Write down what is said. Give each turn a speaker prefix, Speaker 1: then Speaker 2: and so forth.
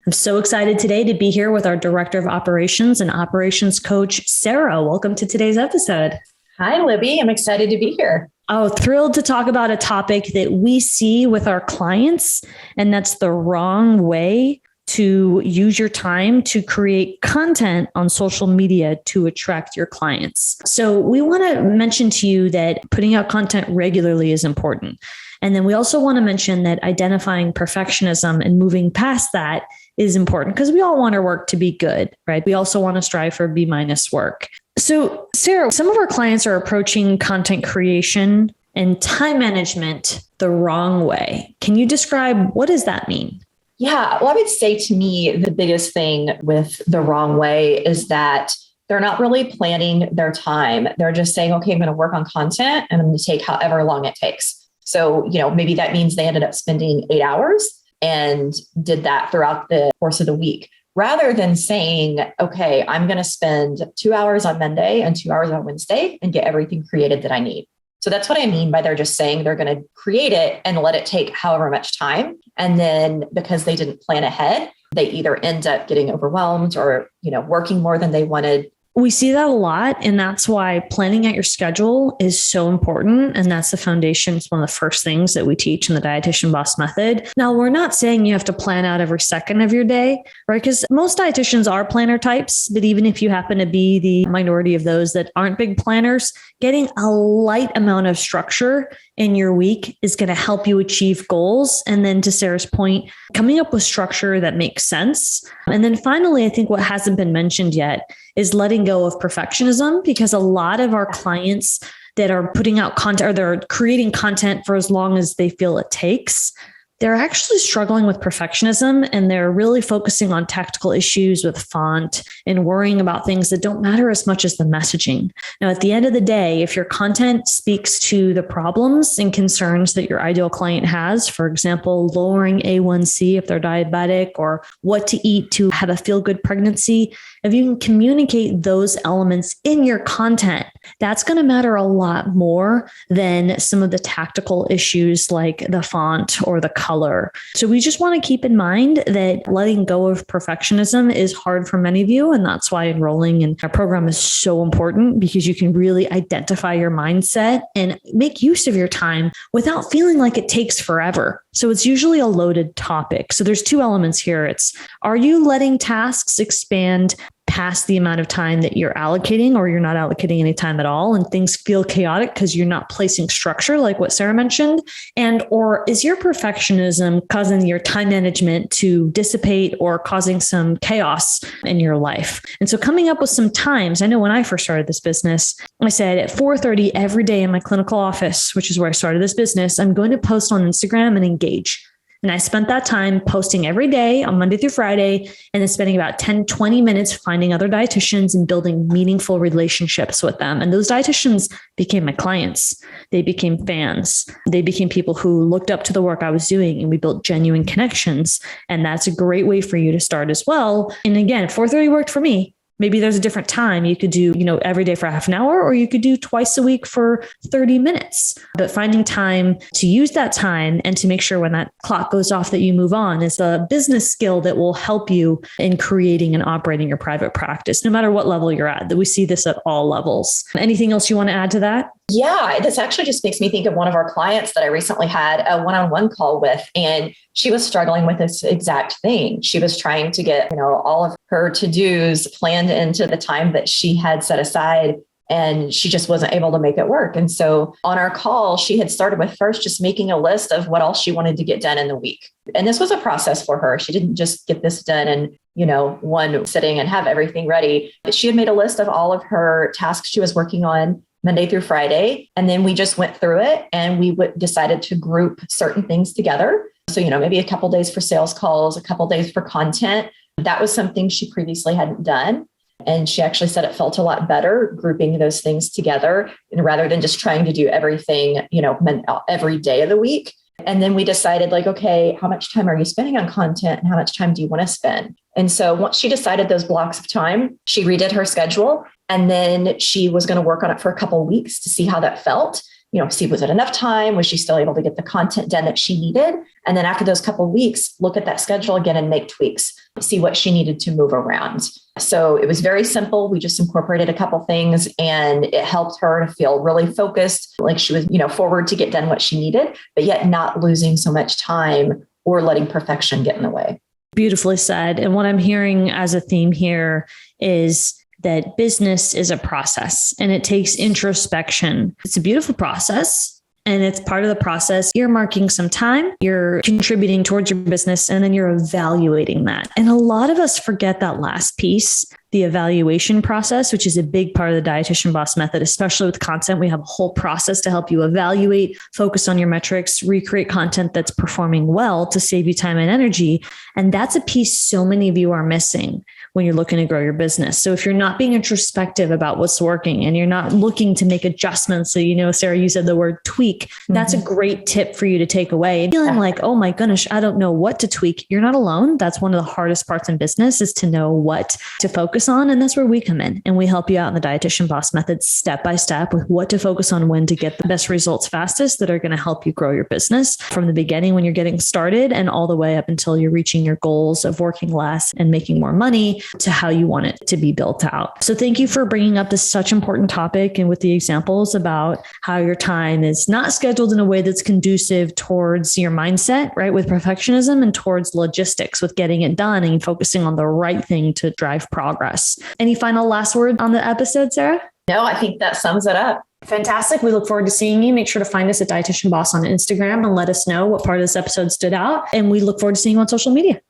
Speaker 1: I'm so excited today to be here with our Director of Operations and Operations Coach, Sarah. Welcome to today's episode.
Speaker 2: Hi, Libby. I'm excited to be here.
Speaker 1: Oh, thrilled to talk about a topic that we see with our clients, and that's the wrong way to use your time to create content on social media to attract your clients. So we want to mention to you that putting out content regularly is important. And then we also want to mention that identifying perfectionism and moving past that is important because we all want our work to be good, right? We also want to strive for B- work. So Sarah, some of our clients are approaching content creation and time management the wrong way. Can you describe what does that mean?
Speaker 2: Yeah, well, I would say to me, the biggest thing with the wrong way is that they're not really planning their time. They're just saying, okay, I'm going to work on content and I'm going to take however long it takes. So, maybe that means they ended up spending 8 hours and did that throughout the course of the week, rather than saying, okay, I'm going to spend 2 hours on Monday and 2 hours on Wednesday and get everything created that I need. So that's what I mean by they're just saying they're going to create it and let it take however much time. And then because they didn't plan ahead, they either end up getting overwhelmed or, working more than they wanted.
Speaker 1: We see that a lot. And that's why planning out your schedule is so important. And that's the foundation. It's one of the first things that we teach in the Dietitian Boss Method. Now, we're not saying you have to plan out every second of your day, right? Because most dietitians are planner types. But even if you happen to be the minority of those that aren't big planners, getting a light amount of structure in your week is going to help you achieve goals. And then to Sarah's point, coming up with structure that makes sense. And then finally, I think what hasn't been mentioned yet is letting go of perfectionism, because a lot of our clients that are putting out content or they're creating content for as long as they feel it takes, they're actually struggling with perfectionism and they're really focusing on tactical issues with font and worrying about things that don't matter as much as the messaging. Now, at the end of the day, if your content speaks to the problems and concerns that your ideal client has, for example, lowering A1C if they're diabetic or what to eat to have a feel-good pregnancy, if you can communicate those elements in your content, that's going to matter a lot more than some of the tactical issues like the font or the color. So we just want to keep in mind that letting go of perfectionism is hard for many of you. And that's why enrolling in our program is so important, because you can really identify your mindset and make use of your time without feeling like it takes forever. So it's usually a loaded topic. So there's two elements here. It's, are you letting tasks expand past the amount of time that you're allocating, or you're not allocating any time at all and things feel chaotic because you're not placing structure like what Sarah mentioned? And, or is your perfectionism causing your time management to dissipate or causing some chaos in your life? And so coming up with some times, I know when I first started this business, I said at 4:30 every day in my clinical office, which is where I started this business, I'm going to post on Instagram and engage. And I spent that time posting every day on Monday through Friday, and then spending about 10, 20 minutes finding other dietitians and building meaningful relationships with them. And those dietitians became my clients. They became fans. They became people who looked up to the work I was doing, and we built genuine connections. And that's a great way for you to start as well. And again, 4:30 worked for me. Maybe there's a different time you could do, every day for half an hour, or you could do twice a week for 30 minutes. But finding time to use that time and to make sure when that clock goes off that you move on is a business skill that will help you in creating and operating your private practice, no matter what level you're at. That we see this at all levels. Anything else you want to add to that?
Speaker 2: Yeah, this actually just makes me think of one of our clients that I recently had a one-on-one call with, and she was struggling with this exact thing. She was trying to get, all of her to-dos planned into the time that she had set aside, and she just wasn't able to make it work. And so on our call, she had started with first just making a list of what else she wanted to get done in the week. And this was a process for her. She didn't just get this done in, one sitting and have everything ready. She had made a list of all of her tasks she was working on Monday through Friday. And then we just went through it and we decided to group certain things together. So, maybe a couple days for sales calls, a couple days for content. That was something she previously hadn't done. And she actually said it felt a lot better grouping those things together, and rather than just trying to do everything, every day of the week. And then we decided okay, how much time are you spending on content and how much time do you want to spend? And so once she decided those blocks of time, she redid her schedule, and then she was going to work on it for a couple of weeks to see how that felt. see, was it enough time? Was she still able to get the content done that she needed? And then after those couple of weeks, look at that schedule again and make tweaks, see what she needed to move around. So it was very simple. We just incorporated a couple things and it helped her to feel really focused, like she was, forward to get done what she needed, but yet not losing so much time or letting perfection get in the way.
Speaker 1: Beautifully said. And what I'm hearing as a theme here is that business is a process and it takes introspection. It's a beautiful process. And it's part of the process. You're marking some time, you're contributing towards your business, and then you're evaluating that. And a lot of us forget that last piece, the evaluation process, which is a big part of the Dietitian Boss Method, especially with content. We have a whole process to help you evaluate, focus on your metrics, recreate content that's performing well to save you time and energy. And that's a piece so many of you are missing when you're looking to grow your business. So if you're not being introspective about what's working and you're not looking to make adjustments, so, Sarah, you said the word tweak, that's a great tip for you to take away. And feeling like, oh my goodness, I don't know what to tweak. You're not alone. That's one of the hardest parts in business, is to know what to focus on. And that's where we come in and we help you out in the Dietitian Boss Method step by step with what to focus on, when to get the best results fastest that are going to help you grow your business from the beginning when you're getting started and all the way up until you're reaching your goals of working less and making more money to how you want it to be built out. So thank you for bringing up this such important topic, and with the examples about how your time is not scheduled in a way that's conducive towards your mindset, right? With perfectionism, and towards logistics with getting it done and focusing on the right thing to drive progress. Any final last word on the episode, Sarah?
Speaker 2: No, I think that sums it up.
Speaker 1: Fantastic. We look forward to seeing you. Make sure to find us at Dietitian Boss on Instagram and let us know what part of this episode stood out. And we look forward to seeing you on social media.